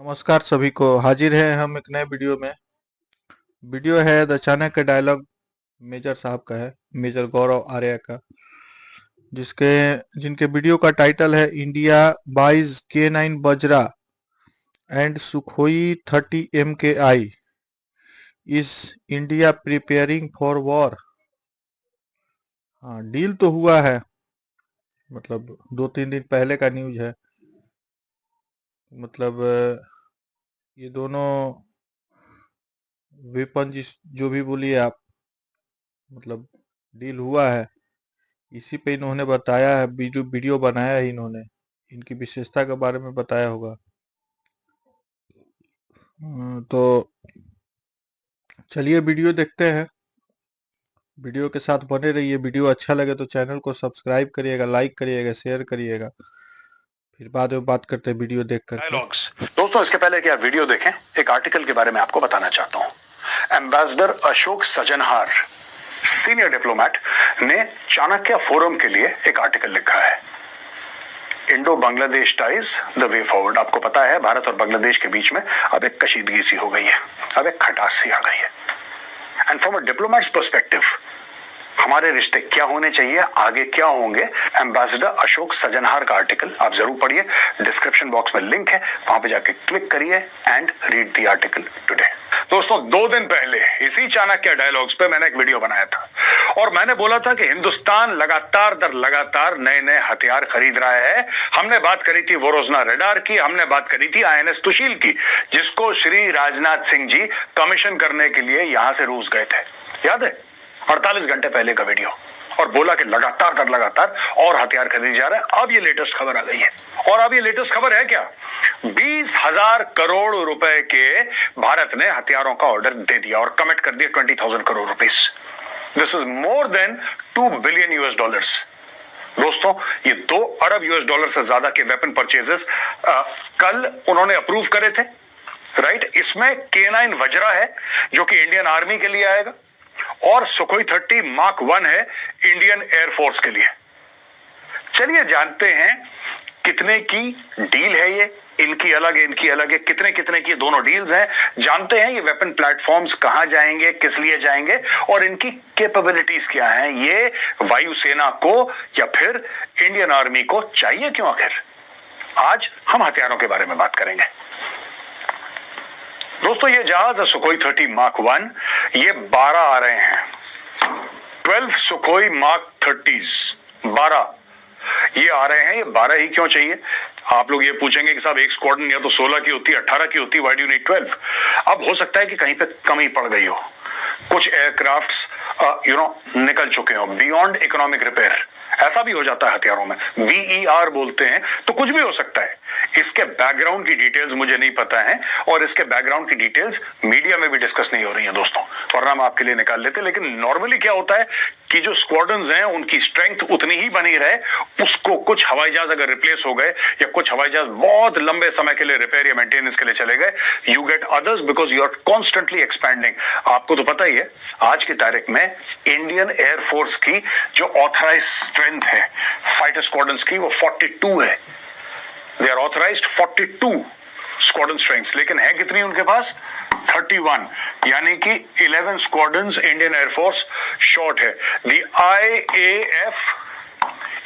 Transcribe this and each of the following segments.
नमस्कार सभी को। हाजिर हैं हम एक नए वीडियो में। वीडियो है द चाणक्य डायलॉग। मेजर साहब का है, मेजर गौरव आर्य का, जिसके जिनके वीडियो का टाइटल है इंडिया बाइज K9 बजरा and Sukhoi 30 MKI। Is India preparing for war? हाँ, डील तो हुआ है, मतलब 2-3 दिन पहले का न्यूज है। मतलब ये दोनों वेपन, जिस जो भी बोलिए आप, मतलब डील हुआ है। इसी पे इन्होंने बताया है, वीडियो वीडियो बनाया है इन्होंने, इनकी विशेषता के बारे में बताया होगा। तो चलिए वीडियो देखते हैं। वीडियो के साथ बने रहिए। वीडियो अच्छा लगे तो चैनल को सब्सक्राइब करिएगा, लाइक करिएगा, शेयर करिएगा। फिर बाद में बात करते हैं वीडियो देख करके। डायलॉग्स। दोस्तों, इसके पहले कि आप वीडियो देखें, एक आर्टिकल के बारे में आपको बताना चाहता हूं। एम्बेसडर अशोक सजनहार, सीनियर डिप्लोमेट, ने चाणक्य फोरम के लिए एक आर्टिकल लिखा है। Indo Bangladesh ties the way forward. आपको पता है, भारत और बांग्लादेश के बीच में अब एक कशीदगी सी हो गई है, अब एक खटास सी आ गई है। And from a diplomats perspective, हमारे रिश्ते क्या होने चाहिए, आगे क्या होंगे, एम्बेसडर अशोक सजनहार का आर्टिकल आप जरूर पढ़िए। डिस्क्रिप्शन बॉक्स में लिंक है, वहां पे जाके क्लिक करिए and read the article today. दोस्तों, 2 दिन पहले इसी चाणक्य डायलॉग्स पे मैंने एक वीडियो बनाया था और मैंने बोला था कि हिंदुस्तान लगातार दर लगातार नए नए हथियार खरीद रहा है। हमने बात करी थी वोरोजना रेडार की, हमने बात करी थी INS तुशील की, जिसको श्री राजनाथ सिंह जी कमीशन करने के लिए यहां से रूस गए थे, याद है? 48 घंटे पहले का वीडियो। और बोला कि लगातार दर लगातार और हथियार खरीदे जा रहे हैं। अब ये लेटेस्ट खबर आ गई है, और अब ये लेटेस्ट खबर है क्या? 20,000 करोड़ रुपए के भारत ने हथियारों का ऑर्डर दे दिया और कमिट कर दिया 20,000 crore rupees. This is more than $2 billion US। दोस्तों, ये $2 अरब से ज्यादा के वेपन परचेजेस कल उन्होंने अप्रूव करे थे, राइट? इसमें K9 वज्रा है जो कि इंडियन आर्मी के लिए आएगा, और सुखोई 30 मार्क 1 है इंडियन एयरफोर्स के लिए। चलिए जानते हैं कितने की डील है ये, इनकी अलग है, इनकी अलग है, कितने कितने की दोनों डील्स हैं। जानते हैं ये वेपन प्लेटफॉर्म्स कहां जाएंगे, किस लिए जाएंगे, और इनकी कैपेबिलिटीज क्या हैं। ये वायुसेना को या फिर इंडियन आर्मी को चाहिए क्यों आखिर? आज हम हथियारों के बारे में बात करेंगे। दोस्तों, ये जहाज है सुखोई 30 मार्क 1, ये 12 आ रहे हैं। 12 सुखोई मार्क 30s 12 ये आ रहे हैं। ये 12 ही क्यों चाहिए? आप लोग ये पूछेंगे कि साहब एक स्क्वाड्रन या तो 16 की होती, 18 की होती, व्हाई डू यू नीड 12? अब हो सकता है कि कहीं पे कमी पड़ गई हो, कुछ एयरक्राफ्ट्स निकल चुके हो बियॉन्ड इकोनॉमिक रिपेयर। ऐसा भी हो जाता है हथियारों में, BER बोलते हैं, तो कुछ भी हो सकता है। इसके बैकग्राउंड की डिटेल्स मुझे नहीं पता है, और इसके बैकग्राउंड की डिटेल्स मीडिया में भी डिस्कस नहीं हो रही हैं दोस्तों, वरना हम आपके लिए निकाल लेते। लेकिन नॉर्मली क्या होता है कि जो स्क्वाड्रन्स हैं उनकी स्ट्रेंथ उतनी ही बनी रहे, उसको कुछ हवाई जहाज अगर रिप्लेस हो गए या कुछ हवाई जहाज बहुत लंबे समय के लिए रिपेयर या मेंटेनेंस के लिए चले गए, you get others because you are constantly expanding. आपको तो पता ही है, आज की तारीख में इंडियन एयरफोर्स की जो ऑथराइज स्ट्रेंथ है फाइटर स्क्वाड्रन्स की, वो 42 है। They are authorised 42 squadron strengths, लेकिन है कितनी उनके पास? 31, यानी कि 11 स्क्वाड्रन्स इंडियन एयरफोर्स शॉर्ट है। The IAF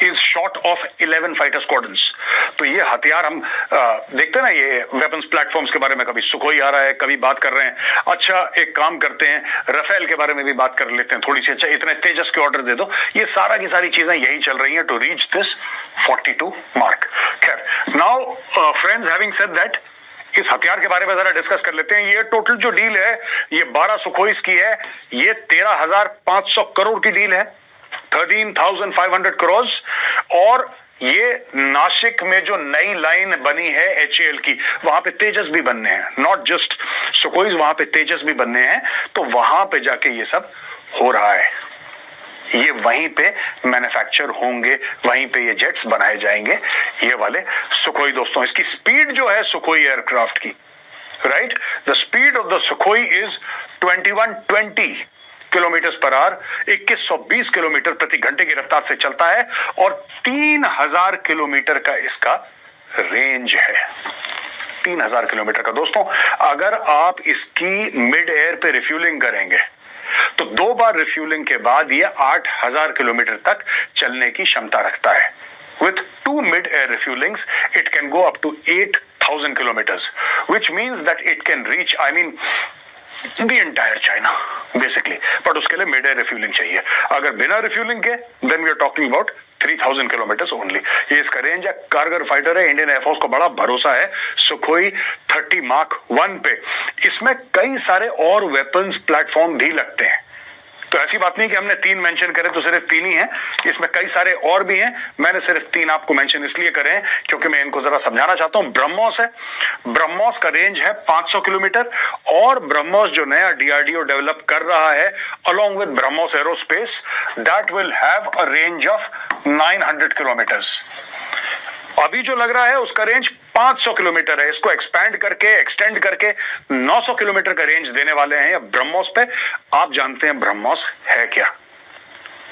is short of 11 fighter squadrons. तो ये हथियार हम देखते हैं ना, ये वेपन्स प्लेटफॉर्म्स के बारे में कभी सुखोई आ रहा है, कभी बात कर रहे हैं। अच्छा, एक काम करते हैं, राफेल के बारे में भी बात कर लेते हैं थोड़ी सी। अच्छा, इतने तेजस के ऑर्डर दे दो। ये सारा की सारी चीजें यही चल रही हैं टू रीच दिस 42 मार्क। खैर, now friends, having said that, इस हथियार के बारे में जरा डिस्कस कर लेते हैं। ये टोटल जो डील है, ये 12 सुखोईस की है। ये 13,500 करोड़ की डील है, 13,500 करोड़। और ये नासिक में जो नई लाइन बनी है HAL की, वहां पे तेजस भी बनने हैं, नॉट जस्ट सुखोईस, वहां पे तेजस भी बनने हैं। तो वहां पे जाके ये सब हो रहा है, ये वहीं पे मैन्युफैक्चर होंगे, वहीं पे ये जेट्स बनाए जाएंगे, ये वाले सुखोई। दोस्तों, इसकी स्पीड जो है सुखोई एयरक्राफ्ट की, right, the speed of the Sukhoi is 2120 kilometre per hour, 2120 kilometre प्रति घंटे की रफ्तार से चलता है, और 3000 किलोमीटर का इसका रेंज है। 3000 किलोमीटर का। दोस्तों अगर आप इसकी मिड एयर पे रिफ्यूलिंग करेंगे तो 2 बार रिफ्यूलिंग के बाद ये 8000 किलोमीटर तक चलने की क्षमता रखता है। With 2 mid-air refuelings, it can go up to 8,000 kilometers, which means that it can reach, I mean, the entire China, basically. But उसके लिए mid-air refueling चाहिए। अगर बिना refueling के, then we are talking about 3000 kilometers only. ये इसका range है, कारगर फाइटर है, इंडियन एयरफोर्स को बड़ा भरोसा है सुखोई 30 मार्क 1 पे। इसमें कई सारे और वेपन्स प्लेटफॉर्म भी लगते हैं, तो ऐसी बात नहीं कि हमने 3 मेंशन करे तो सिर्फ 3 ही हैं, इसमें कई सारे और भी हैं। मैंने सिर्फ 3 आपको मेंशन इसलिए करे हैं क्योंकि मैं इनको जरा समझाना चाहता हूं। ब्रह्मोस है, ब्रह्मोस का रेंज है 500 किलोमीटर, और ब्रह्मोस जो नया डीआरडीओ डेवलप कर रहा है along with BrahMos aerospace, that will have a range of 900 kilometres. अभी जो लग रहा है उसका रेंज 500 किलोमीटर है, इसको एक्सपेंड करके एक्सटेंड करके 900 किलोमीटर का रेंज देने वाले हैं ब्रह्मोस पे। आप जानते हैं ब्रह्मोस है क्या?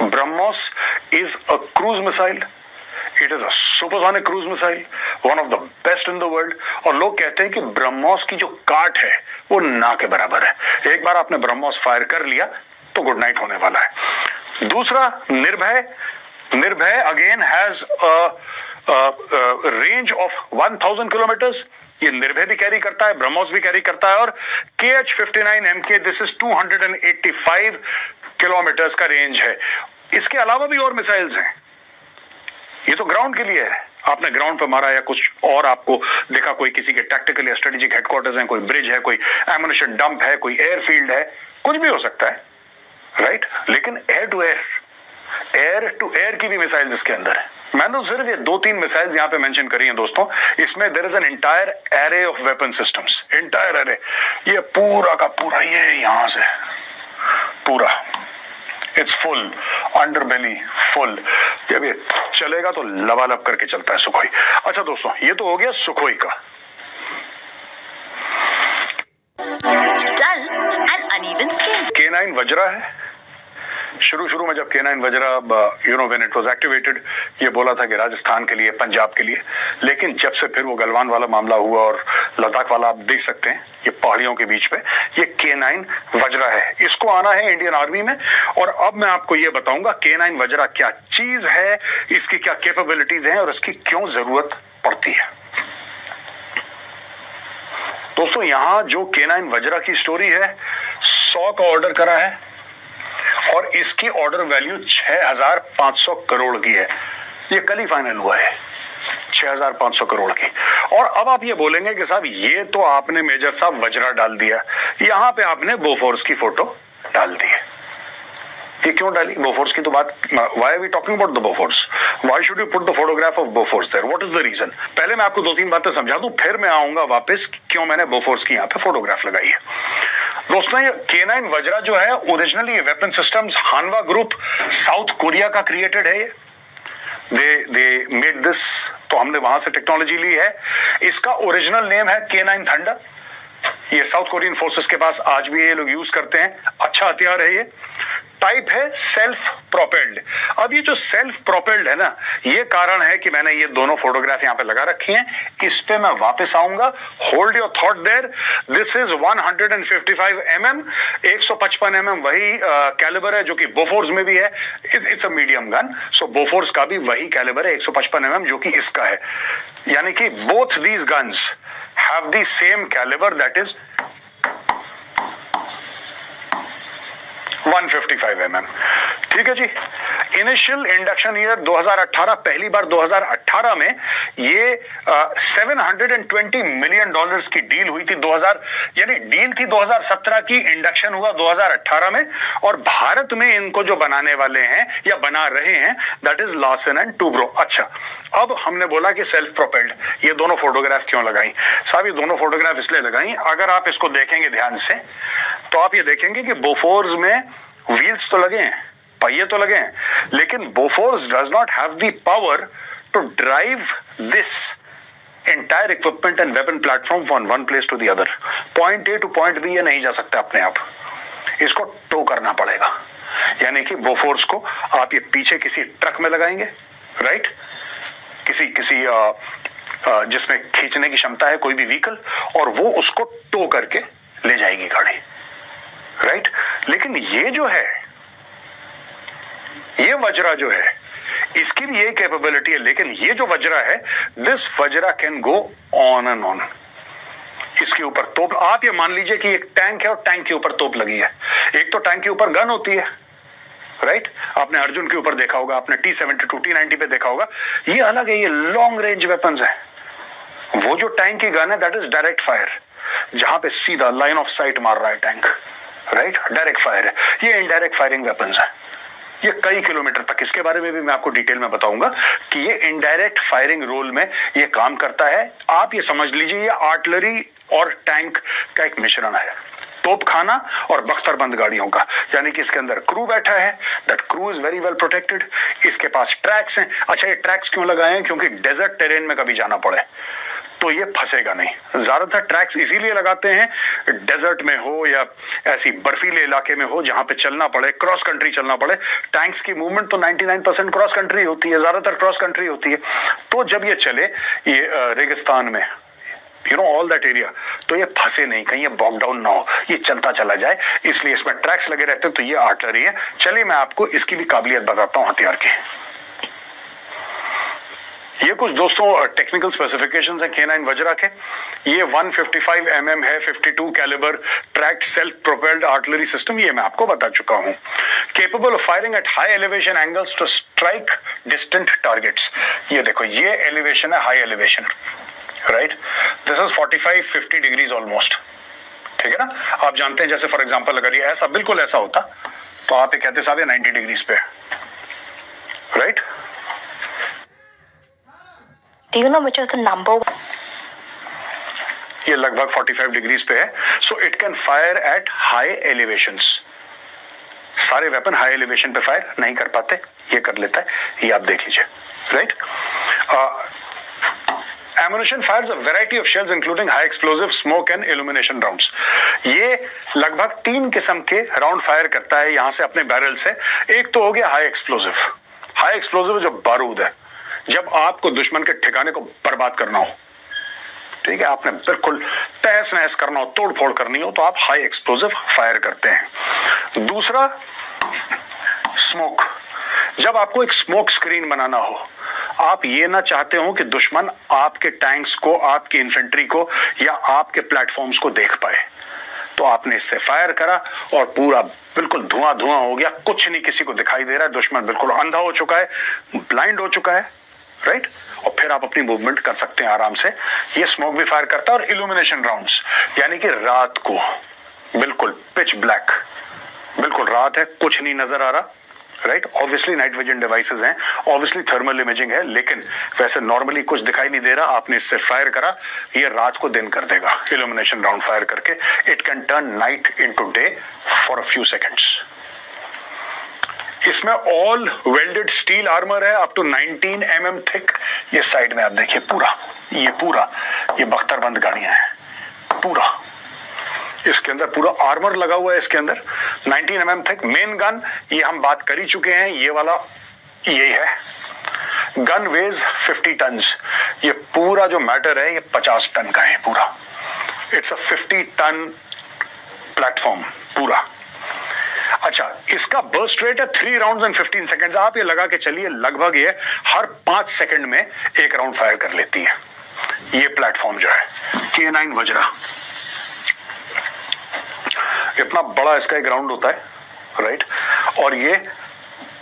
BrahMos is a cruise missile, it is a supersonic cruise missile, one of the best in the world. और लोग कहते हैं कि ब्रह्मोस की जो काट है वो ना के बराबर है। एक बार आपने ब्रह्मोस फायर कर लिया तो गुड नाइट होने वाला है। दूसरा निर्भय, निर्भय again has range of 1000 kilometres. ये निर्भय भी कैरी करता है, ब्रह्मोस भी कैरी करता है, और KH-59MK दिस इज 285 किलोमीटर्स का रेंज है। इसके अलावा भी और मिसाइल्स हैं, ये तो ग्राउंड के लिए है। आपने ग्राउंड पर मारा या कुछ और आपको देखा, कोई किसी के टैक्टिकल या स्ट्रेटेजिक हेडक्वार्टर्स हैं, कोई ब्रिज है, कोई एमुनिशन डंप है, कोई एयरफील्ड है, कुछ भी हो सकता है, राइट? लेकिन एयर टू एयर की भी मिसाइल्स इसके अंदर है। मैंने तो सिर्फ ये 2-3 मिसाइल्स यहां पे मेंशन करी हैं दोस्तों। इसमें there is an entire array of weapon systems, entire array. ये पूरा का पूरा ये यहां से पूरा इट्स फुल, अंडरबेली फुल। जब ये चलेगा तो लबालब करके चलता है सुखोई। अच्छा दोस्तों, ये तो हो गया सुखोई का। K9 वज्रा है। शुरू में जब K9 Vajra when it was activated, ये बोला था कि राजस्थान के लिए, पंजाब के लिए, लेकिन जब से फिर वो गलवान वाला मामला हुआ और लद्दाख वाला, आप देख सकते हैं ये पहाड़ियों के बीच पे, ये K9 वज्रा है। इसको आना है इंडियन आर्मी में। और अब मैं आपको ये बताऊंगा K9 वज्रा क्या चीज है, इसकी क्या कैपेबिलिटीज हैं और इसकी क्यों जरूरत पड़ती है। दोस्तों यहां जो K9 वज्रा की स्टोरी है, 100 का ऑर्डर करा है और इसकी ऑर्डर वैल्यू 6500 करोड़ की है। ये कल ही फाइनल हुआ है, 6500 करोड़ की। और अब आप ये बोलेंगे कि साहब ये तो आपने मेजर साहब वज्रा डाल दिया, यहां पे आपने बोफोर्स की फोटो डाल दी है। ये क्यों डाली बोफोर्स की? तो बात, why are we talking about the Bofors, why should you put the photograph of Bofors there, what is the reason? पहले मैं आपको 2-3 बातें समझा दूं, फिर मैं आऊंगा वापस क्यों मैंने बोफोर्स की यहां पे फोटोग्राफ लगाई है। दोस्तों ये K9 वज्रा जो है, ओरिजिनली ये weapon systems हानवा group south Korea का क्रिएटेड है। दे मेड दिस, तो हमने वहां से टेक्नोलॉजी ली है। इसका ओरिजिनल नेम है K9 थंडर। ये साउथ कोरियन फोर्सेस के पास आज भी ये लोग यूज करते हैं, अच्छा हथियार है ये। टाइप है सेल्फ प्रोपेल्ड। अब ये जो सेल्फ प्रोपेल्ड है ना, ये कारण है कि मैंने ये दोनों फोटोग्राफ यहां पे लगा रखी हैं। इस पे मैं वापस आऊंगा, hold your thought there. This is 155 mm, 155 mm वही कैलिबर है जो कि बोफोर्स में भी है। It's a medium gun, so Bofors का भी वही कैलिबर है 155 mm जो कि इसका है। यानी कि both these guns have the same calibre, that is 155 mm। ठीक है जी। इनिशियल इंडक्शन ईयर 2018, पहली बार 2018 में ये 720 मिलियन डॉलर्स की डील हुई थी। 2000 यानी डील थी 2017 की, इंडक्शन हुआ 2018 में। और भारत में इनको जो बनाने वाले हैं या बना रहे हैं, that is Larsen and Toubro. अच्छा, अब हमने बोला कि सेल्फ प्रोपेल्ड, ये दोनों फोटोग्राफ क्यों लगाई साहब? ये दोनों फोटोग्राफ इसलिए लगाई, अगर आप इसको देखेंगे ध्यान से तो आप ये देखेंगे कि बोफोर्स में व्हील्स तो लगे हैं, पहिए तो लगे हैं, लेकिन Bofors does not have the power to drive this entire equipment and weapon platform from one place to the other. Point A to point B ये नहीं जा सकता अपने आप, इसको टो करना पड़ेगा। यानी कि बोफोर्स को आप ये पीछे किसी ट्रक में लगाएंगे, राइट, किसी जिसमें खींचने की क्षमता है कोई भी व्हीकल, और वो उसको टो करके ले जाएगी गाड़ी, राइट। लेकिन ये जो है, ये वज्रा जो है, इसकी भी यही कैपेबिलिटी है, लेकिन ये जो वज्रा है, this Vajra can go on and on. इसके ऊपर तोप, आप ये मान लीजिए कि एक टैंक है और टैंक के ऊपर तोप लगी है। एक तो टैंक के ऊपर गन होती है, राइट, आपने अर्जुन के ऊपर देखा होगा, आपने T-72 T-90 पे देखा होगा। ये अलग है, ये लॉन्ग रेंज वेपन्स है। वो जो टैंक की गन है दैट इज डायरेक्ट फायर, जहां पे सीधा लाइन ऑफ साइट मार रहा है टैंक, राइट, डायरेक्ट फायर है। ये इनडायरेक्ट फायरिंग वेपन्स है, ये कई किलोमीटर तक, इसके बारे में भी मैं आपको डिटेल में बताऊंगा कि ये इनडायरेक्ट फायरिंग रोल में ये काम करता है। आप ये समझ लीजिए ये आर्टिलरी और टैंक का एक मिश्रण है, तोपखाना और बख्तरबंद गाड़ियों का। यानी कि इसके अंदर क्रू बैठा है, that crew is very well protected. इसके पास ट्रैक्स हैं। अच्छा, ये ट्रैक्स क्यों लगाए हैं? क्योंकि डेजर्ट टेरेन में कभी जाना पड़े तो ये फंसेगा नहीं। ज्यादातर ट्रैक्स इसीलिए लगाते हैं, डेजर्ट में हो या ऐसी बर्फीले इलाके में हो जहां पे चलना पड़े, क्रॉस कंट्री चलना पड़े। टैंक्स की मूवमेंट तो 99% क्रॉस कंट्री होती है, ज्यादातर क्रॉस कंट्री होती है। तो जब ये चले ये रेगिस्तान में, you know all that area, तो ये फंसे नहीं, कहीं ये बॉक डाउन ना हो, ये चलता चला जाए, इसलिए इसमें ट्रैक्स लगे रहते हैं। तो ये आर्टिलरी है। चलिए मैं आपको इसकी भी काबिलियत बताता हूं हथियार की। ये कुछ दोस्तों टेक्निकल स्पेसिफिकेशंस हैं K9 वज्रा के। ये 155 mm है, 52 calibre tracked self propelled artillery system, ये मैं आपको बता चुका हूं। Capable of firing at high elevation angles to strike distant targets. ये देखो, ये एलिवेशन है, high elevation, right, this is 45-50 degrees almost, ठीक है ना। आप जानते हैं जैसे फॉर एग्जांपल अगर ये ऐसा बिल्कुल ऐसा होता तो आप ये कहते साहब ये 90 डिग्रीज पे, right. Do you know which is the number one? ये लगभग 45 डिग्रीज पे है। So it can fire at high elevations. सारे वेपन हाई एलिवेशन पे फायर नहीं कर पाते, ये कर लेता है, ये आप देख लीजिए, right. Ammunition fires a variety of shells including high explosive, smoke and illumination rounds. ये लगभग 3 किस्म के राउंड फायर करता है यहां से अपने बैरल से। एक तो हो गया हाई एक्सप्लोसिव। हाई एक्सप्लोसिव जो बारूद है, जब आपको दुश्मन के ठिकाने को बर्बाद करना हो, ठीक है, आपने बिल्कुल तहस नहस करना हो, तोड़ फोड़ करनी हो, तो आप हाई एक्सप्लोसिव फायर करते हैं। दूसरा स्मोक, जब आपको एक स्मोक स्क्रीन बनाना हो, आप ये ना चाहते हो कि दुश्मन आपके टैंक्स को, आपकी इन्फेंट्री को या आपके प्लेटफॉर्म्स को देख पाए, तो आपने इससे फायर करा और पूरा बिल्कुल धुआं धुआं हो गया, कुछ नहीं किसी को दिखाई दे रहा है, दुश्मन बिल्कुल अंधा हो चुका है, ब्लाइंड हो चुका है, राइट। और फिर आप अपनी मूवमेंट कर सकते हैं आराम से। ये स्मोक भी फायर करता है। और इल्यूमिनेशन राउंड्स, यानी कि रात को बिल्कुल पिच ब्लैक, बिल्कुल रात है, कुछ नहीं नजर आ रहा, right. Obviously night vision devices हैं, ऑब्वियसली थर्मल इमेजिंग है, लेकिन वैसे नॉर्मली कुछ दिखाई नहीं दे रहा, आपने इससे फायर करा, ये रात को दिन कर देगा इल्यूमिनेशन राउंड फायर करके। It can turn night into day for a few seconds. इसमें ऑल वेल्डेड स्टील आर्मर है अप टू 19 mm थिक। ये साइड में आप देखिए पूरा ये बख्तरबंद गाड़ियां हैं, पूरा इसके अंदर पूरा आर्मर लगा हुआ है। इसके अंदर 19 mm थिक। मेन गन ये हम बात कर ही चुके हैं, ये वाला यही है। Gun weighs 50 ton. ये पूरा जो मैटर है ये 50 टन का है पूरा। इट्स अ 50 टन प्लेटफॉर्म पूरा। अच्छा, इसका बर्स्ट रेट है 3 राउंड्स इन 15 सेकंड्स। आप ये लगा के चलिए लगभग ये हर 5 सेकंड में एक राउंड फायर कर लेती है। ये प्लेटफॉर्म जो है K9 वज्रा, इतना बड़ा इसका एक राउंड होता है, राइट। और ये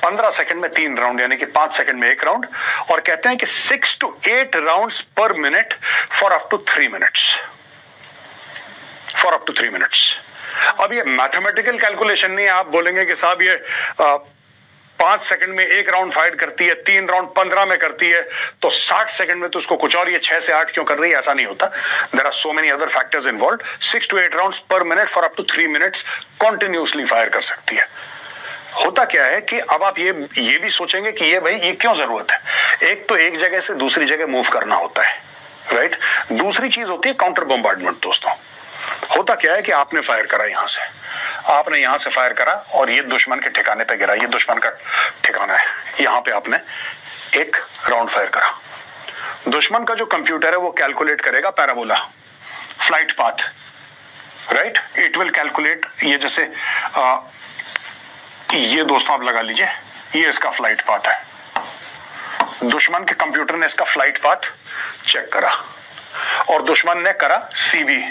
15 सेकंड में 3 राउंड, यानी कि 5 सेकंड में एक राउंड। और कहते हैं कि 6 to 8 rounds per minute for up to 3 minutes, for up to 3 minutes. अब ये मैथमेटिकल कैलकुलेशन नहीं है। आप बोलेंगे कि साहब ये 5 सेकंड में एक राउंड फायर करती है, 3 राउंड 15 में करती है, तो 60 सेकंड में तो उसको कुछ और, ये 6 से 8 क्यों कर रही है? ऐसा नहीं होता। There are so many other factors involved. 6 to 8 rounds per minute for up to 3 minutes continuously fire कर सकती है। होता क्या है कि अब आप ये भी सोचेंगे कि ये भाई ये क्यों जरूरत है? एक तो एक जगह से दूसरी जगह मूव करना होता है, राइट। दूसरी चीज होती है काउंटर बम्बार्डमेंट। दोस्तों, होता क्या है कि आपने फायर करा यहां से, आपने यहां से फायर करा और ये दुश्मन के ठिकाने पे गिरा, ये दुश्मन का ठिकाना है, यहां पे आपने एक राउंड फायर करा, दुश्मन का जो कंप्यूटर है वो कैलकुलेट करेगा parabola, flight path, right. It will calculate, ये जैसे ये दोस्तों आप लगा लीजिए, ये इसका फ्लाइट पाथ है। दुश्मन के कंप्यूटर ने इसका फ्लाइट पाथ चेक करा और दुश्मन ने करा सीबी।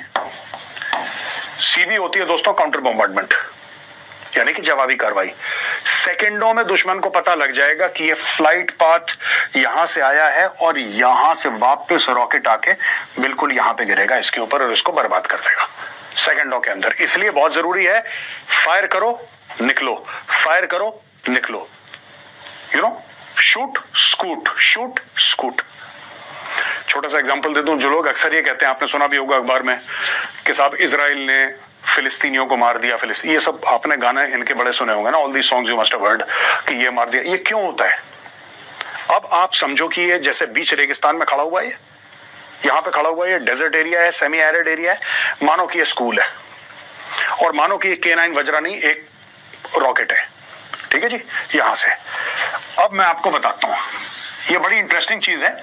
सीबी होती है दोस्तों काउंटर बॉम्बार्डमेंट, यानी कि जवाबी कार्रवाई। सेकेंडों में दुश्मन को पता लग जाएगा कि ये फ्लाइट पाथ यहां से आया है और यहां से वापस रॉकेट आके बिल्कुल यहां पे गिरेगा इसके ऊपर और इसको बर्बाद कर देगा सेकेंडों के अंदर। इसलिए बहुत जरूरी है, फायर करो निकलो, फायर करो निकलो, you know, shoot scoot, shoot scoot. छोटा सा एग्जांपल दे दूं, जो लोग अक्सर ये कहते हैं, आपने सुना भी होगा अखबार में कि साहब इजराइल ने फिलिस्तीनियों को मार दिया, ये सब आपने गाने इनके बड़े सुने होंगे ना, all the songs you must have heard, कि ये मार दिया। ये क्यों होता है? अब आप समझो कि ये जैसे बीच रेगिस्तान में खड़ा हुआ है, यहां पे खड़ा हुआ है, ये डेजर्ट एरिया है, सेमी एरिड एरिया है, मानो कि ये स्कूल है और मानो कि ये K9 वज्रानी एक रॉकेट है, ठीक है जी। यहां से अब मैं आपको बताता हूं, ये बड़ी इंटरेस्टिंग चीज है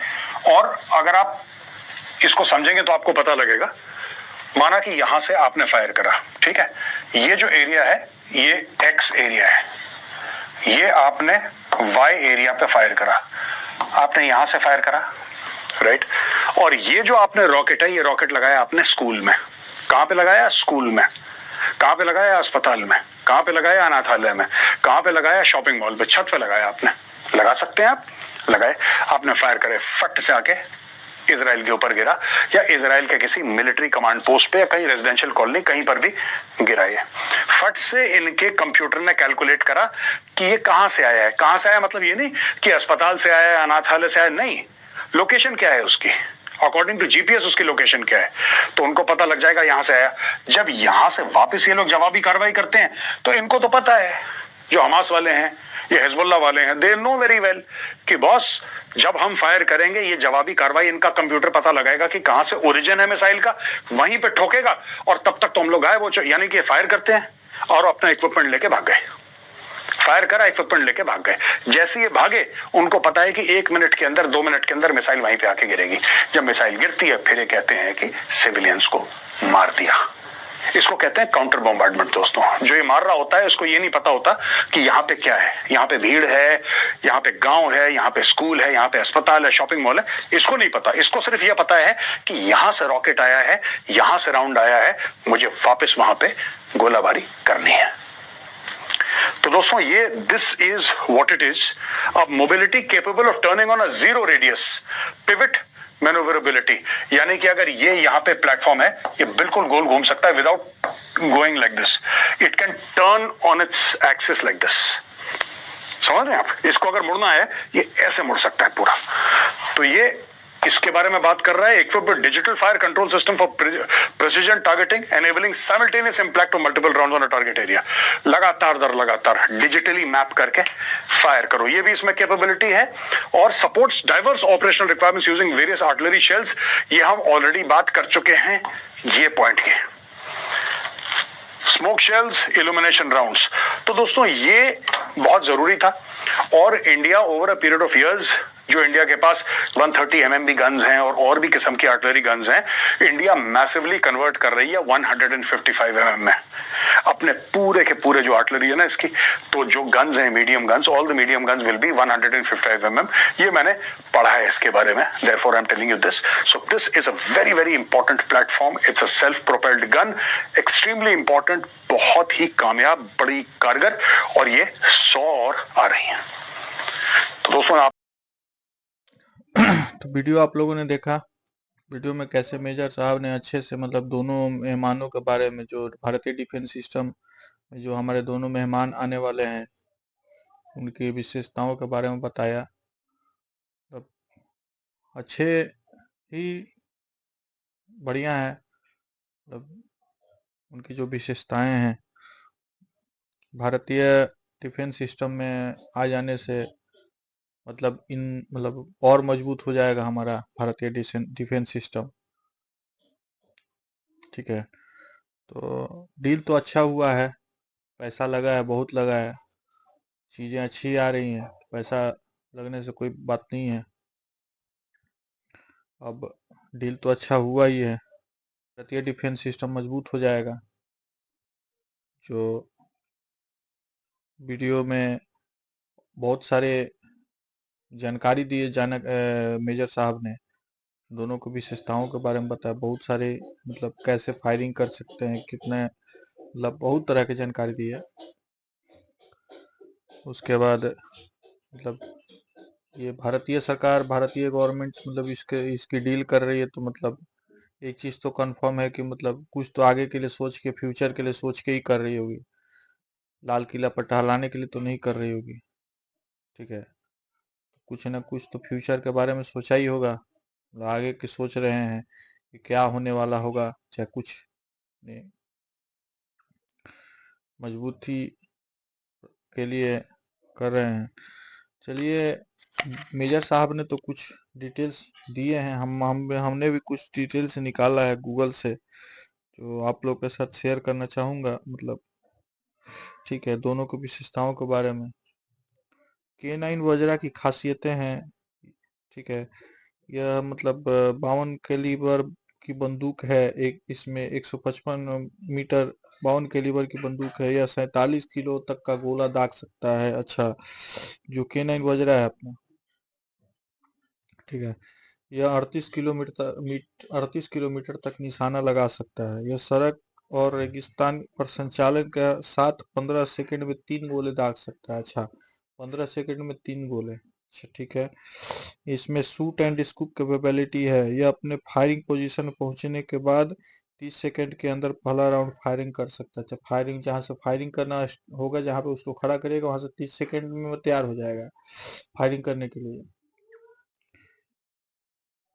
और अगर आप इसको समझेंगे तो आपको पता लगेगा। माना कि यहां से आपने फायर करा, ठीक है, ये जो एरिया है ये एक्स एरिया है, ये आपने वाई एरिया पे फायर करा, आपने यहां से फायर करा, राइट। और ये जो आपने रॉकेट है, ये रॉकेट लगाया आपने स्कूल में। कहां पे लगाया? स्कूल में। कहां पे लगाया? अस्पताल में। कहां पे लगाया? अनाथालय में। कहां पे लगाया? शॉपिंग मॉल पे, छत पे लगाया आपने। लगा सकते हैं आप, लगाए, आपने फायर करे, फट से आके इजराइल के ऊपर गिरा या इजराइल के किसी मिलिट्री कमांड पोस्ट पे या कहीं रेजिडेंशियल कॉलोनी कहीं पर भी गिरा। ये फट से इनके कंप्यूटर ने कैलकुलेट करा कि ये कहां से आया है। कहां से आया मतलब ये नहीं कि अस्पताल से आया है, अनाथालय से आया, नहीं, लोकेशन क्या है उसकी, अकॉर्डिंग टू जीपीएस उसकी लोकेशन क्या है, तो उनको पता लग जाएगा यहां से आया। जब यहां से वापस ये लोग जवाबी कार्रवाई करते हैं तो इनको तो पता है, जो हमास वाले हैं, ये हिजबुल्ला वाले हैं, दे नो वेरी वेल कि बॉस जब हम फायर करेंगे ये जवाबी कार्रवाई, इनका कंप्यूटर पता लगाएगा कि कहां से ओरिजिन है मिसाइल का, वहीं पे ठोकेगा और तब तक तो हम लोग गायब हो। यानी कि फायर करते हैं और अपना इक्विपमेंट लेके भाग गए, फायर करा, इक्विपमेंट लेके भाग गए। जैसे ये भागे उनको पता है कि 1 मिनट के अंदर, 2 मिनट के अंदर मिसाइल वहीं पे आके गिरेगी। जब मिसाइल गिरती है फिर ये कहते हैं कि सिविलियंस को मार दिया। इसको कहते हैं काउंटर बॉम्बार्डमेंट दोस्तों। जो ये मार रहा होता है इसको ये नहीं पता होता कि यहाँ पे क्या है, यहाँ पे भीड़ है, यहाँ पे गांव है, यहाँ पे स्कूल है, यहाँ पे अस्पताल है, शॉपिंग मॉल है, इसको नहीं पता। इसको सिर्फ ये पता है कि यहां से रॉकेट आया है, यहां से राउंड आया है, मुझे वापस वहां पे गोलाबारी करनी है। तो दोस्तों ये this is what it is, a mobility capable of turning on a zero radius pivot manoeuvrability, यानी कि अगर ये यहाँ पे प्लेटफॉर्म है, ये बिल्कुल गोल घूम सकता है without going like this, it can turn on its axis like this. समझ रहे हैं आप? इसको अगर मुड़ना है ये ऐसे मुड़ सकता है पूरा। तो ये इसके बारे में बात कर रहा है, equipped with digital fire control system for precision targeting enabling simultaneous impact of multiple rounds on a target area. लगातार दर लगातार डिजिटली मैप करके फायर करो, ये भी इसमें कैपेबिलिटी है। और supports diverse operational requirements using various artillery shells, ये हम ऑलरेडी बात कर चुके हैं ये पॉइंट के। स्मोक शेल्स, इल्यूमिनेशन राउंड्स, तो दोस्तों ये बहुत जरूरी था। और India over a period of years, जो इंडिया के पास 130 MMB गन्स हैं और भी किस्म की आर्टिलरी गन्स हैं, इंडिया मैसिवली कन्वर्ट कर रही है 155 mm में अपने पूरे के पूरे जो आर्टिलरी है ना इसकी। तो जो गन्स हैं medium guns, all the medium guns will be 155 mm। ये मैंने पढ़ा है इसके बारे में, therefore I am telling you this. So this is a very very important platform. It's a self-propelled gun, extremely important, बहुत ही कामयाब, बड़ी कारगर, और ये 100 और आ रही हैं। तो दोस्तों आप तो वीडियो आप लोगों ने देखा, वीडियो में कैसे मेजर साहब ने अच्छे से मतलब दोनों मेहमानों के बारे में, जो भारतीय डिफेंस सिस्टम में जो हमारे दोनों मेहमान आने वाले हैं, उनकी विशेषताओं के बारे में बताया। मतलब अच्छे ही बढ़िया है, मतलब उनकी जो विशेषताएं हैं भारतीय डिफेंस सिस्टम में आ जाने से, मतलब और मजबूत हो जाएगा हमारा भारतीय डिफेंस सिस्टम। ठीक है, तो डील तो अच्छा हुआ है, पैसा लगा है, बहुत लगा है, चीज़ें अच्छी आ रही हैं, पैसा लगने से कोई बात नहीं है। अब डील तो अच्छा हुआ ही है, भारतीय डिफेंस सिस्टम मजबूत हो जाएगा। जो वीडियो में बहुत सारे जानकारी दिए मेजर साहब ने, दोनों की विशेषताओं के बारे में बताया, बहुत सारे मतलब कैसे फायरिंग कर सकते हैं, कितने मतलब बहुत तरह की जानकारी दी है। उसके बाद मतलब ये भारतीय सरकार, भारतीय गवर्नमेंट मतलब इसकी डील कर रही है, तो मतलब एक चीज तो कंफर्म है कि मतलब कुछ तो आगे के लिए सोच के, फ्यूचर के लिए सोच के ही कर रही होगी। लाल किला पर टहलाने के लिए तो नहीं कर रही होगी, ठीक है। कुछ ना कुछ तो फ्यूचर के बारे में सोचा ही होगा, मतलब आगे की सोच रहे हैं कि क्या होने वाला होगा, चाहे कुछ नहीं, मजबूती के लिए कर रहे हैं। चलिए, मेजर साहब ने तो कुछ डिटेल्स दिए हैं, हमने भी कुछ डिटेल्स निकाला है गूगल से, जो आप लोग के साथ शेयर करना चाहूँगा। मतलब ठीक है, दोनों की विशेषताओं के बारे में। K9 वज्रा की खासियतें हैं, ठीक है। यह मतलब 52 कैलिबर की बंदूक है, एक इसमें 155 मीटर 52 कैलिबर की बंदूक है। यह 47 किलो तक का गोला दाग सकता है। अच्छा, जो K9 वज्रा है अपना, ठीक है, यह 38 किलोमीटर तक निशाना लगा सकता है। यह सड़क और रेगिस्तान पर संचालन का साथ 15 सेकंड में 3 गोले दाग सकता है। अच्छा, 15 सेकंड में 3 गोले, अच्छा ठीक है। इसमें शूट एंड स्कूप कैपेबिलिटी है। यह अपने फायरिंग पोजीशन में पहुंचने के बाद 30 सेकंड के अंदर पहला राउंड फायरिंग कर सकता है। अच्छा, फायरिंग जहां से फायरिंग करना होगा, जहां पे उसको खड़ा करेगा, वहां से 30 सेकंड में वो तैयार हो जाएगा फायरिंग करने के लिए।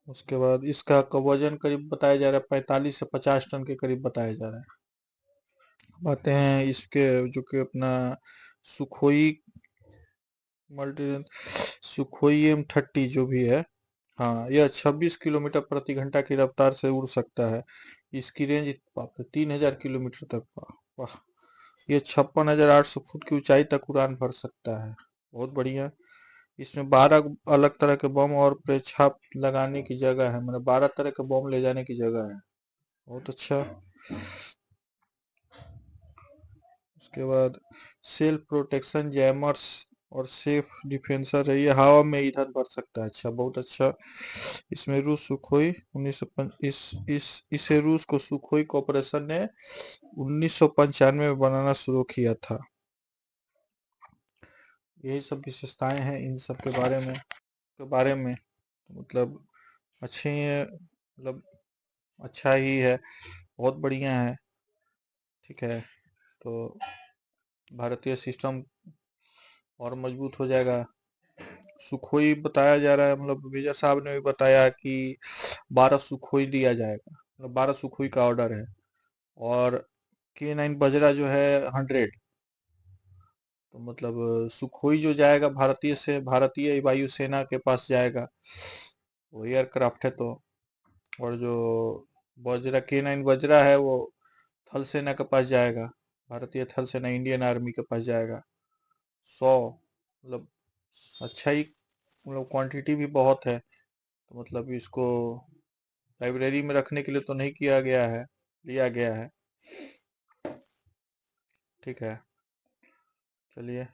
उसके बाद इसका वजन करीब बताया जा रहा है 45 से 50 टन के करीब बताया जा रहा है। अब आते हैं इसके जो कि अपना सुखोई मल्टी सुखोई M30 जो भी है, हाँ, यह 26 किलोमीटर प्रति घंटा की रफ्तार से उड़ सकता है। इसकी रेंज बाप रे 3000 किलोमीटर तक, वाह वाह। यह 56,800 फुट की ऊंचाई तक उड़ान भर सकता है, बहुत बढ़िया। इसमें 12 अलग तरह के बम और प्रेक्षाप लगाने की जगह है, मतलब 12 तरह के बम ले जाने की जगह है, बहुत अच्छा। उसके बाद सेल्फ प्रोटेक्शन जैमर्स और सेफ डिफेंसर है, ये हवा में ईंधन भर सकता है। अच्छा, बहुत अच्छा। इसमें रूस सुखोई 1995 इसे रूस को सुखोई कॉर्पोरेशन ने 1995 में बनाना शुरू किया था। यही सब विशेषताएं हैं इन सब के बारे में मतलब अच्छे ही है, मतलब अच्छा ही है, बहुत बढ़िया है, ठीक है। तो भारतीय सिस्टम और मजबूत हो जाएगा। सुखोई बताया जा रहा है, मतलब मेजर साहब ने भी बताया कि 12 सुखोई दिया जाएगा, मतलब 12 सुखोई का ऑर्डर है। और K9 बजरा जो है 100, तो मतलब सुखोई जो जाएगा भारतीय वायुसेना के पास जाएगा, वो एयरक्राफ्ट है तो। और जो K9 वज्रा है वो थल सेना के पास जाएगा, भारतीय थल सेना, इंडियन आर्मी के पास जाएगा। 100 मतलब अच्छा ही, मतलब क्वांटिटी भी बहुत है, तो मतलब इसको लाइब्रेरी में रखने के लिए तो नहीं किया गया है, लिया गया है, ठीक है। चलिए,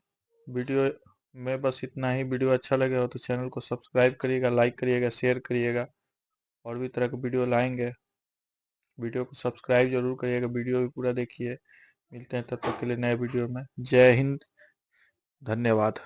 वीडियो में बस इतना ही। वीडियो अच्छा लगे हो तो चैनल को सब्सक्राइब करिएगा, लाइक करिएगा, शेयर करिएगा। और भी तरह के वीडियो लाएंगे, वीडियो को सब्सक्राइब जरूर करिएगा, वीडियो भी पूरा देखिए। मिलते हैं तब तक के लिए नए वीडियो में। जय हिंद, धन्यवाद।